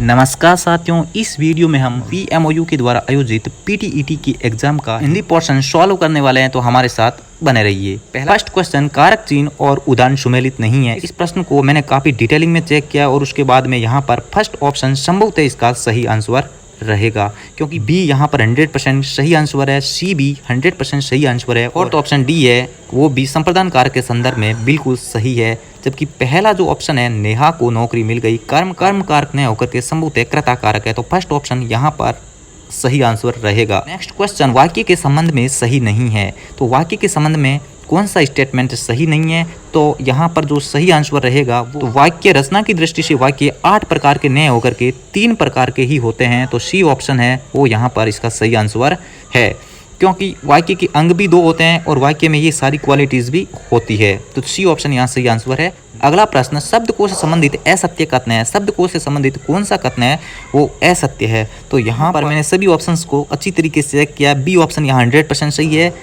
नमस्कार साथियों, इस वीडियो में हम VMOU के द्वारा आयोजित PTET की एग्जाम का हिंदी पोर्शन सॉल्व करने वाले हैं, तो हमारे साथ बने रहिए। फर्स्ट क्वेश्चन, कारक चिन्ह और उदाहरण सुमेलित नहीं है। इस प्रश्न को मैंने काफी डिटेलिंग में चेक किया और उसके बाद में यहाँ पर फर्स्ट ऑप्शन संभवतः इसका सही आंसर रहेगा, क्योंकि बी यहाँ पर 100% सही आंसर है, सी भी 100% सही आंसर है और तो ऑप्शन डी है वो भी संप्रदान कारक के संदर्भ में बिल्कुल सही है। जबकि पहला जो ऑप्शन है नेहा को नौकरी मिल गई, कर्म कारक न होकर के संभवतः कर्ता कारक है, तो फर्स्ट ऑप्शन यहाँ पर सही आंसर रहेगा। नेक्स्ट क्वेश्चन, वाक्य के संबंध में सही नहीं है। तो वाक्य के संबंध में कौन सा स्टेटमेंट सही नहीं है? तो यहाँ पर जो सही आंसर रहेगा तो वाक्य रचना की दृष्टि से वाक्य 8 प्रकार के न होकर के 3 प्रकार के ही होते हैं, तो सी ऑप्शन है वो यहाँ पर इसका सही आंसर है, क्योंकि वाक्य के अंग भी 2 होते हैं और वाक्य में ये सारी क्वालिटीज भी होती है, तो सी ऑप्शन यहाँ सही आंसर है। अगला प्रश्न, शब्दकोश से संबंधित असत्य कथन है। शब्दकोश से संबंधित कौन सा कथन है वो असत्य है? तो यहाँ पर मैंने सभी ऑप्शंस को अच्छी तरीके से चेक किया। बी ऑप्शन यहाँ 100% सही है,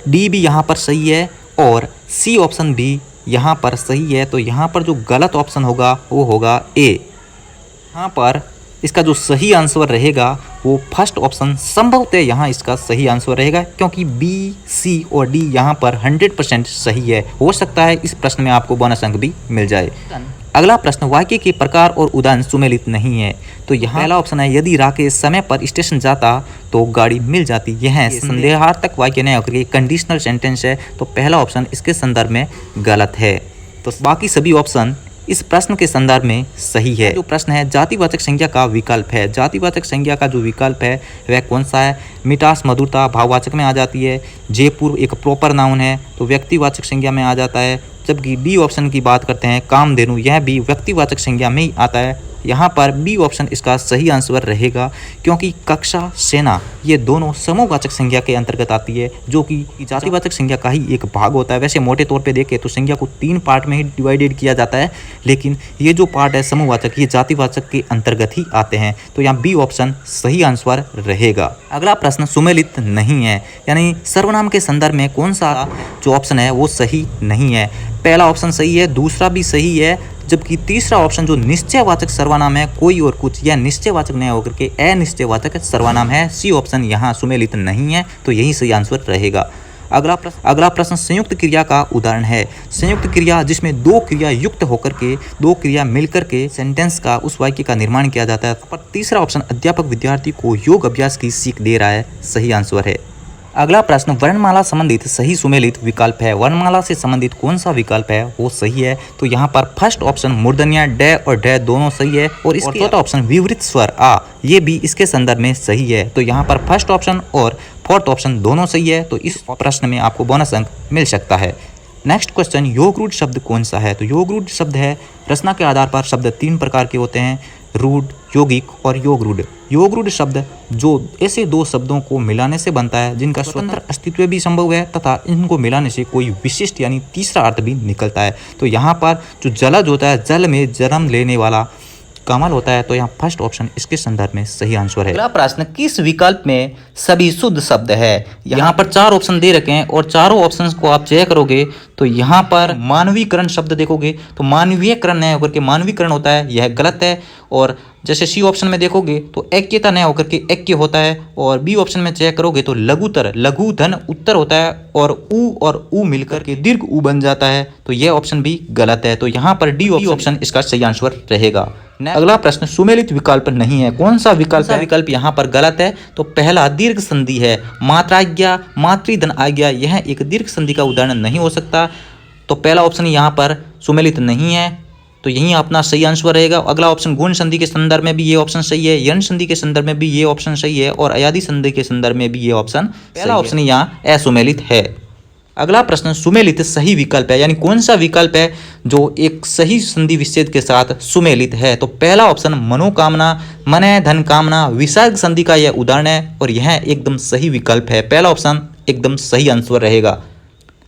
डी भी यहाँ पर सही है और सी ऑप्शन भी यहाँ पर सही है। तो यहाँ पर जो गलत ऑप्शन होगा वो होगा ए। यहाँ पर इसका जो सही आंसर रहेगा वो फर्स्ट ऑप्शन संभवतः यहाँ इसका सही आंसर रहेगा, क्योंकि बी, सी और डी यहाँ पर 100% सही है। हो सकता है इस प्रश्न में आपको बोनस अंक भी मिल जाए। अगला प्रश्न, वाक्य के प्रकार और उदाहरण सुमेलित नहीं है। तो यहाँ पहला ऑप्शन है, यदि राकेश समय पर स्टेशन जाता तो गाड़ी मिल जाती। यह संदेहार्थक वाक्य नहीं होकर कंडीशनल सेंटेंस है, तो पहला ऑप्शन इसके संदर्भ में गलत है। तो बाकी सभी ऑप्शन इस प्रश्न के संदर्भ में सही है। जो प्रश्न है, जातिवाचक संज्ञा का विकल्प है। जातिवाचक संज्ञा का जो विकल्प है वह कौन सा है? मिठास, मधुरता भाववाचक में आ जाती है। जयपुर एक प्रॉपर नाउन है तो व्यक्तिवाचक संज्ञा में आ जाता है। जबकि डी ऑप्शन की बात करते हैं, कामधेनु, यह भी व्यक्तिवाचक संज्ञा में ही आता है। यहाँ पर बी ऑप्शन इसका सही आंसर रहेगा, क्योंकि कक्षा, सेना ये दोनों समूहवाचक संज्ञा के अंतर्गत आती है, जो कि जातिवाचक संज्ञा का ही एक भाग होता है। वैसे मोटे तौर पे देखें तो संज्ञा को 3 पार्ट में ही डिवाइडेड किया जाता है, लेकिन ये जो पार्ट है समूहवाचक, ये जातिवाचक के अंतर्गत ही आते हैं। तो यहाँ बी ऑप्शन सही आंसर रहेगा। अगला प्रश्न, सुमेलित नहीं है, यानी सर्वनाम के संदर्भ में कौन सा जो ऑप्शन है वो सही नहीं है? पहला ऑप्शन सही है, दूसरा भी सही है, जबकि तीसरा ऑप्शन जो निश्चयवाचक सर्वनाम है कोई और कुछ, यह निश्चयवाचक नहीं होकर के अनिश्चयवाचक सर्वनाम है। सी ऑप्शन यहाँ सुमेलित नहीं है, तो यही सही आंसर रहेगा। अगला प्रश्न, संयुक्त क्रिया का उदाहरण है। संयुक्त क्रिया जिसमें 2 क्रिया युक्त होकर के 2 क्रिया मिलकर के सेंटेंस का, उस वाक्य का निर्माण किया जाता है। पर तीसरा ऑप्शन अध्यापक विद्यार्थी को योग अभ्यास की सीख दे रहा है, सही आंसर है। अगला प्रश्न, वर्णमाला संबंधित सही सुमेलित विकल्प है। वर्णमाला से संबंधित कौन सा विकल्प है वो सही है? तो यहाँ पर फर्स्ट ऑप्शन मूर्धन्य ड और ड दोनों सही है, और इसके चौथा ऑप्शन विवृत स्वर आ, ये भी इसके संदर्भ में सही है। तो यहाँ पर फर्स्ट ऑप्शन और फोर्थ ऑप्शन दोनों सही है, तो इस प्रश्न में आपको बोनस अंक मिल सकता है। नेक्स्ट क्वेश्चन, योगरूढ़ शब्द कौन सा है? तो योगरूढ़ शब्द है, रचना के आधार पर शब्द 3 प्रकार के होते हैं, रूढ़, यौगिक और योगरूढ़। योगरूढ़ शब्द जो ऐसे 2 शब्दों को मिलाने से बनता है जिनका स्वतंत्र अस्तित्व भी संभव है तथा इनको मिलाने से कोई विशिष्ट यानी तीसरा अर्थ भी निकलता है। तो यहाँ पर जो जलज होता है, जल में जन्म लेने वाला कमल होता है, तो यहाँ फर्स्ट ऑप्शन इसके संदर्भ में सही आंसर है। अगला प्रश्न, किस विकल्प में सभी शुद्ध शब्द है? यहाँ पर 4 ऑप्शन दे रखे हैं और चारों ऑप्शंस को आप चेक करोगे तो यहाँ पर मानवीकरण शब्द देखोगे तो मानवीयकरण न होकर के मानवीकरण होता है, यह गलत है। और जैसे सी ऑप्शन में देखोगे तो ऐक्यता न होकर के ऐक्य होता है, और बी ऑप्शन में चेक करोगे तो लघुतर, लघु धन उत्तर होता है, और ऊ मिलकर के दीर्घ ऊ बन जाता है, तो यह ऑप्शन भी गलत है। तो यहाँ पर डी ऑप्शन इसका सही आंसर रहेगा। अगला प्रश्न, सुमेलित विकल्प नहीं है, कौन सा विकल्प है? विकल्प यहाँ पर गलत है। तो पहला दीर्घ संधि है, मात्राज्ञा, मातृधन आज्ञा, यह एक दीर्घ संधि का उदाहरण नहीं हो सकता, तो पहला ऑप्शन यहाँ पर सुमेलित नहीं है, तो यही अपना सही आंसर रहेगा। अगला ऑप्शन, गुण संधि के संदर्भ में भी ये ऑप्शन सही है, यण संधि के संदर्भ में भी ये ऑप्शन सही है, और अयादि संधि के संदर्भ में भी ये ऑप्शन, पहला ऑप्शन यहाँ असुमेलित है। अगला प्रश्न, सुमेलित सही विकल्प है, यानी कौन सा विकल्प है जो एक सही संधि विच्छेद के साथ सुमेलित है? तो पहला ऑप्शन मनोकामना, मन धन कामना, विसर्ग संधि का यह उदाहरण है और यह एकदम सही विकल्प है। पहला ऑप्शन एकदम सही आंसर रहेगा।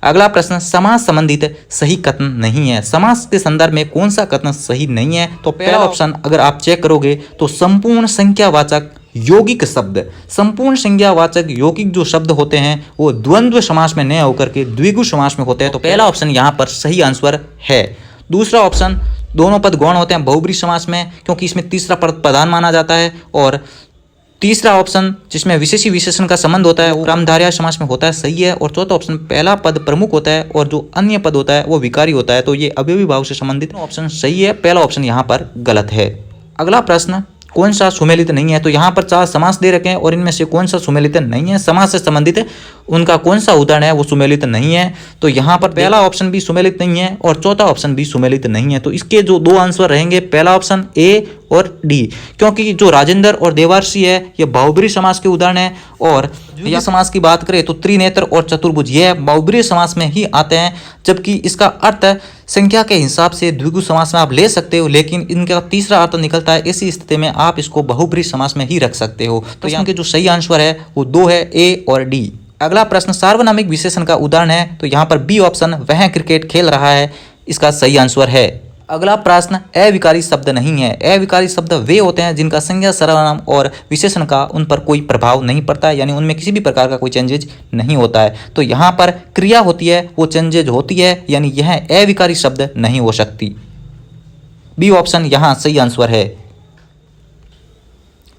अगला प्रश्न, समास संबंधित सही कथन नहीं है। समास के संदर्भ में कौन सा कथन सही नहीं है? तो पहला ऑप्शन अगर आप चेक करोगे तो संपूर्ण संख्यावाचक यौगिक शब्द, संपूर्ण संज्ञावाचक यौगिक जो शब्द होते हैं वो द्वंद्व समास में न होकर के द्विगु समास में होते हैं, तो पहला ऑप्शन यहाँ पर सही आंसर है। दूसरा ऑप्शन दोनों पद गौण होते हैं बहुब्रीहि समास में, क्योंकि इसमें तीसरा पद प्रधान माना जाता है। और तीसरा ऑप्शन जिसमें विशेषी विशेषण का संबंध होता है वो क्रमधारय समास में होता है, सही है। और चौथा ऑप्शन पहला पद प्रमुख होता है और जो अन्य पद होता है वो विकारी होता है, तो ये अवयवी भाव से संबंधित ऑप्शन सही है। पहला ऑप्शन यहाँ पर गलत है। अगला प्रश्न, कौन सा सुमेलित नहीं है? तो यहाँ पर 4 समास दे रखे हैं और इनमें से कौन सा सुमेलित नहीं है, समास से संबंधित उनका कौन सा उदाहरण है वो सुमेलित नहीं है। तो यहाँ पर पहला ऑप्शन भी सुमेलित नहीं है और चौथा ऑप्शन भी सुमेलित नहीं है। तो इसके जो 2 आंसर रहेंगे, पहला ऑप्शन ए और डी, क्योंकि जो राजेंद्र और देवार्षि है ये बहुब्रीहि समास के उदाहरण है। और यह समास की बात करें तो त्रिनेत्र और चतुर्भुज यह बहुब्रीहि समास में ही आते हैं, जबकि इसका अर्थ संख्या के हिसाब से द्विगु समास में आप ले सकते हो, लेकिन इनका तीसरा अर्थ निकलता है। इसी स्थिति में आप इसको बहुब्रीहि समास में ही रख सकते हो। तो यहाँ के जो सही आंसर है वो 2 है, ए और डी। अगला प्रश्न, सार्वनामिक विशेषण का उदाहरण है, तो यहाँ पर बी ऑप्शन वह क्रिकेट खेल रहा है, इसका सही आंसर है। अगला प्रश्न, अविकारी शब्द नहीं है। अविकारी शब्द वे होते हैं जिनका संज्ञा सर्वनाम और विशेषण का उन पर कोई प्रभाव नहीं पड़ता है, यानी उनमें किसी भी प्रकार का कोई चेंजेज नहीं होता है। तो यहाँ पर क्रिया होती है वो चेंजेज होती है, यानी यह अविकारी शब्द नहीं हो सकती। बी ऑप्शन यहाँ सही आंसर है।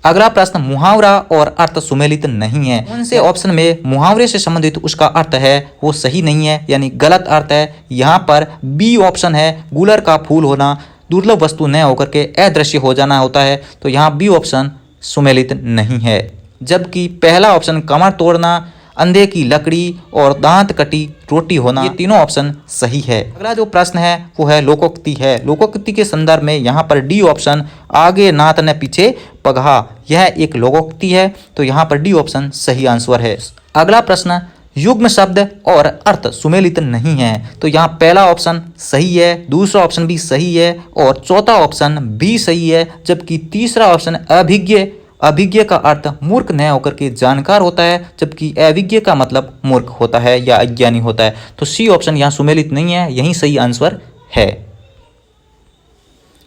अगला प्रश्न, मुहावरा और अर्थ सुमेलित नहीं है। कौन से ऑप्शन में मुहावरे से संबंधित उसका अर्थ है वो सही नहीं है, यानी गलत अर्थ है। यहाँ पर बी ऑप्शन है, गुलर का फूल होना दुर्लभ वस्तु न होकर के अदृश्य हो जाना होता है, तो यहाँ बी ऑप्शन सुमेलित नहीं है। जबकि पहला ऑप्शन कमर तोड़ना, अंधे की लकड़ी और दांत कटी रोटी होना, ये तीनों ऑप्शन सही है। अगला जो प्रश्न है वो है लोकोक्ति है। लोकोक्ति के संदर्भ में यहाँ पर डी ऑप्शन आगे नात न पीछे पगहा, यह एक लोकोक्ति है, तो यहाँ पर डी ऑप्शन सही आंसर है। अगला प्रश्न, युग्म शब्द और अर्थ सुमेलित नहीं है। तो यहाँ पहला ऑप्शन सही है, दूसरा ऑप्शन भी सही है और चौथा ऑप्शन भी सही है, जबकि तीसरा ऑप्शन अभिज्ञ, अभिज्ञ का अर्थ मूर्ख न होकर के जानकार होता है, जबकि अविज्ञ का मतलब मूर्ख होता है या अज्ञानी होता है। तो सी ऑप्शन यहाँ सुमेलित नहीं है, यही सही आंसर है।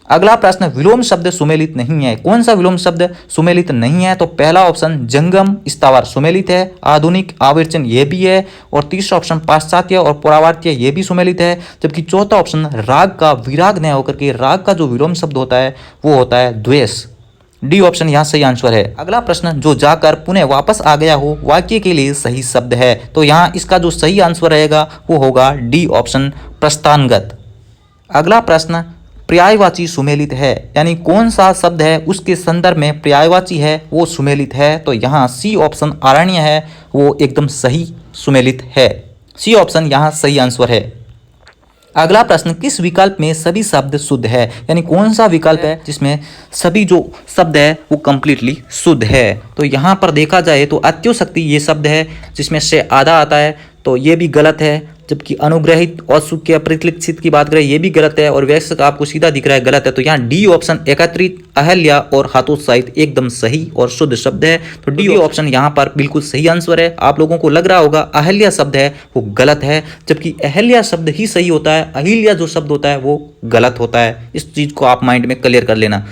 अगला प्रश्न, विलोम शब्द सुमेलित नहीं है। कौन सा विलोम शब्द सुमेलित नहीं है? तो पहला ऑप्शन जंगम स्थावर सुमेलित है, आधुनिक आवर्चन ये भी है, और तीसरा ऑप्शन पाश्चात्य और परावर्त्य ये भी सुमेलित है, जबकि चौथा ऑप्शन राग का विराग न होकर के राग का जो विलोम शब्द होता है वो होता है द्वेष। डी ऑप्शन यहाँ सही आंसर है। अगला प्रश्न, जो जाकर पुनः वापस आ गया हो वाक्य के लिए सही शब्द है। तो यहाँ इसका जो सही आंसर रहेगा वो होगा डी ऑप्शन प्रस्थानगत। अगला प्रश्न, पर्यायवाची सुमेलित है, यानी कौन सा शब्द है उसके संदर्भ में पर्यायवाची है वो सुमेलित है। तो यहाँ सी ऑप्शन अरण्य है, वो एकदम सही सुमेलित है। सी ऑप्शन यहाँ सही आंसर है। अगला प्रश्न, किस विकल्प में सभी शब्द शुद्ध है, यानी कौन सा विकल्प है जिसमें सभी जो शब्द है वो कंप्लीटली शुद्ध है। तो यहाँ पर देखा जाए तो अत्योशक्ति ये शब्द है जिसमें से आधा आता है, तो ये भी गलत है। जबकि अनुग्रहित, औत्सुक्य, प्रतिलक्षित की बात करें ये भी गलत है, और वयस्क आपको सीधा दिख रहा है गलत है। तो यहाँ डी ऑप्शन एकत्रित, अहल्या और हाथोत्साहित एकदम सही और शुद्ध शब्द है। तो डी ऑप्शन यहाँ पर बिल्कुल सही आंसर है। आप लोगों को लग रहा होगा अहल्या शब्द है वो गलत है, जबकि अहल्या शब्द ही सही होता है, अहिल्या जो शब्द होता है वो गलत होता है। इस चीज को आप माइंड में क्लियर कर लेना।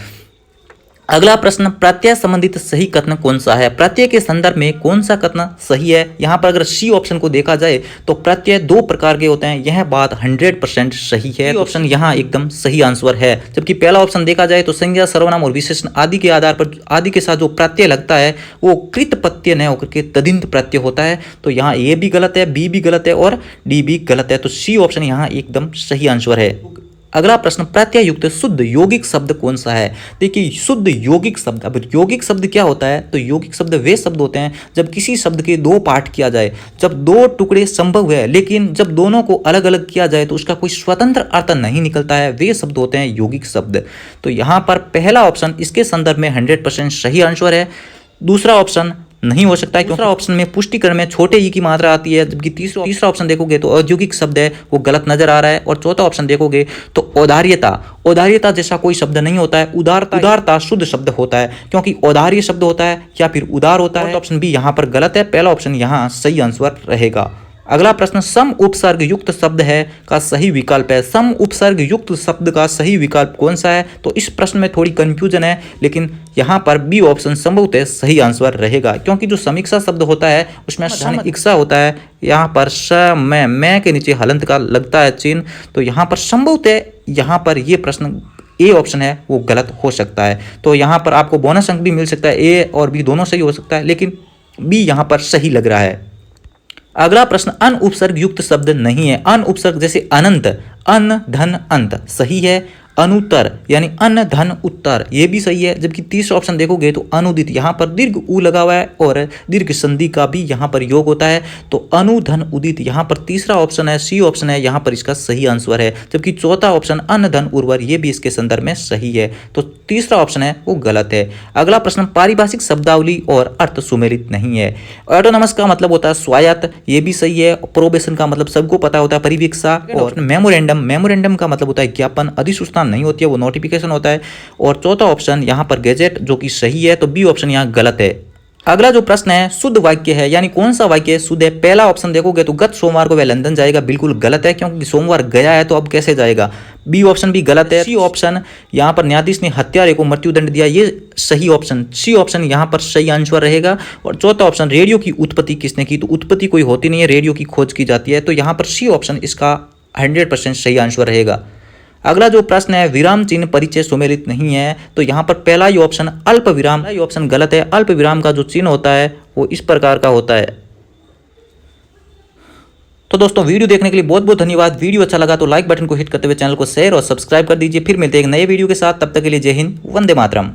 अगला प्रश्न, प्रत्यय संबंधित सही कथन कौन सा है? प्रत्यय के संदर्भ में कौन सा कथन सही है? यहाँ पर अगर सी ऑप्शन को देखा जाए तो प्रत्यय 2 प्रकार के होते हैं, यह बात 100% सही है। ऑप्शन यहाँ एकदम सही आंसर है। जबकि पहला ऑप्शन देखा जाए तो संज्ञा, सर्वनाम और विशेषण आदि के आधार पर आदि के साथ जो प्रत्यय लगता है वो कृत प्रत्यय न होकर के तदिंत प्रत्यय होता है। तो यहाँ ए भी गलत है, बी भी गलत है और डी भी गलत है। तो सी ऑप्शन यहाँ एकदम सही आंसर है। अगला प्रश्न, प्रत्यय युक्त शुद्ध यौगिक शब्द कौन सा है? देखिए शुद्ध यौगिक शब्द, अब यौगिक शब्द क्या होता है? तो यौगिक शब्द वे शब्द होते हैं जब किसी शब्द के 2 पार्ट किया जाए, जब 2 टुकड़े संभव है लेकिन जब दोनों को अलग अलग किया जाए तो उसका कोई स्वतंत्र अर्थ नहीं निकलता है, वे शब्द होते हैं यौगिक शब्द। तो यहाँ पर पहला ऑप्शन इसके संदर्भ में 100% सही आंसर है। दूसरा ऑप्शन नहीं हो सकता है, दूसरा ऑप्शन में पुष्टिकरण में छोटे ई की मात्रा आती है, जबकि तीसरा ऑप्शन देखोगे तो औद्योगिक शब्द है वो गलत नजर आ रहा है, और चौथा ऑप्शन देखोगे तो औदार्यता, औदार्यता जैसा कोई शब्द नहीं होता है। उदारता शुद्ध शब्द होता है, क्योंकि औदार्य शब्द होता है या फिर उदार होता है। ऑप्शन बी यहाँ पर गलत है, पहला ऑप्शन यहाँ सही आंसर रहेगा। अगला प्रश्न सम उपसर्ग युक्त शब्द है का सही विकल्प है। सम उपसर्ग युक्त शब्द का सही विकल्प कौन सा है? तो इस प्रश्न में थोड़ी कंफ्यूजन है, लेकिन यहाँ पर बी ऑप्शन संभवतः सही आंसर रहेगा, क्योंकि जो समीक्षा शब्द होता है उसमें सम इक्सा होता है, यहाँ पर स मैं के नीचे हलंत का लगता है चिन्ह, तो यहाँ पर संभवतः यहाँ पर ये प्रश्न ए ऑप्शन है वो गलत हो सकता है। तो यहाँ पर आपको बोनस अंक भी मिल सकता है, ए और बी दोनों सही हो सकता है, लेकिन बी यहाँ पर सही लग रहा है। अगला प्रश्न अन उपसर्ग युक्त शब्द नहीं है। अन उपसर्ग जैसे अनंत, अन धन अंत सही है। अनुत्तर यानी अन धन उत्तर ये भी सही है। जबकि तीसरा ऑप्शन देखोगे तो अनुदित, यहाँ पर दीर्घ उ लगा हुआ है और दीर्घ संधि का भी यहाँ पर योग होता है, तो अनु धन उदित यहाँ पर तीसरा ऑप्शन है, सी ऑप्शन है, यहाँ पर इसका सही आंसर है। जबकि चौथा ऑप्शन अन धन उर्वर ये भी इसके संदर्भ में सही है, तो तीसरा ऑप्शन है वो गलत है। अगला प्रश्न पारिभाषिक शब्दावली और अर्थ सुमेलित नहीं है। ऑटोनमस का मतलब होता है स्वायत्त, ये भी सही है। प्रोबेशन का मतलब सबको पता होता है परिवीक्षा। और मेमोरेंडम, मेमोरेंडम का मतलब होता है ज्ञापन, अधिसूचना नहीं होती है वो नोटिफिकेशन होता है। और चौथा ऑप्शन यहाँ पर गैजेट, जो कि सही है, तो बी ऑप्शन यहाँ गलत है। अगला जो प्रश्न है शुद्ध वाक्य है, यानी कौन सा वाक्य शुद्ध है? पहला ऑप्शन देखोगे तो गत सोमवार को वह लंदन जाएगा, बिल्कुल गलत है, क्योंकि सोमवार गया है तो अब कैसे जाएगा। बी ऑप्शन भी गलत है। सी ऑप्शन यहाँ पर न्यायाधीश ने हत्यारे को मृत्युदंड दिया, ये सही ऑप्शन, सी ऑप्शन यहाँ पर सही आंसर रहेगा। और चौथा ऑप्शन रेडियो की उत्पत्ति किसने की? तो उत्पत्ति कोई होती नहीं है, रेडियो की खोज की जाती है, तो यहाँ पर सी ऑप्शन इसका 100% सही आंसर रहेगा। अगला जो प्रश्न है विराम चिन्ह परिचय सुमेलित नहीं है, तो यहाँ पर पहला ही ऑप्शन अल्प विराम, ये ऑप्शन गलत है। अल्प विराम का जो चिन्ह होता है वो इस प्रकार का होता है। तो दोस्तों वीडियो देखने के लिए बहुत बहुत धन्यवाद। वीडियो अच्छा लगा तो लाइक बटन को हिट करते हुए चैनल को शेयर और सब्सक्राइब कर दीजिए। फिर मिलते हैं एक नए वीडियो के साथ, तब तक के लिए जय हिंद, वंदे मातरम।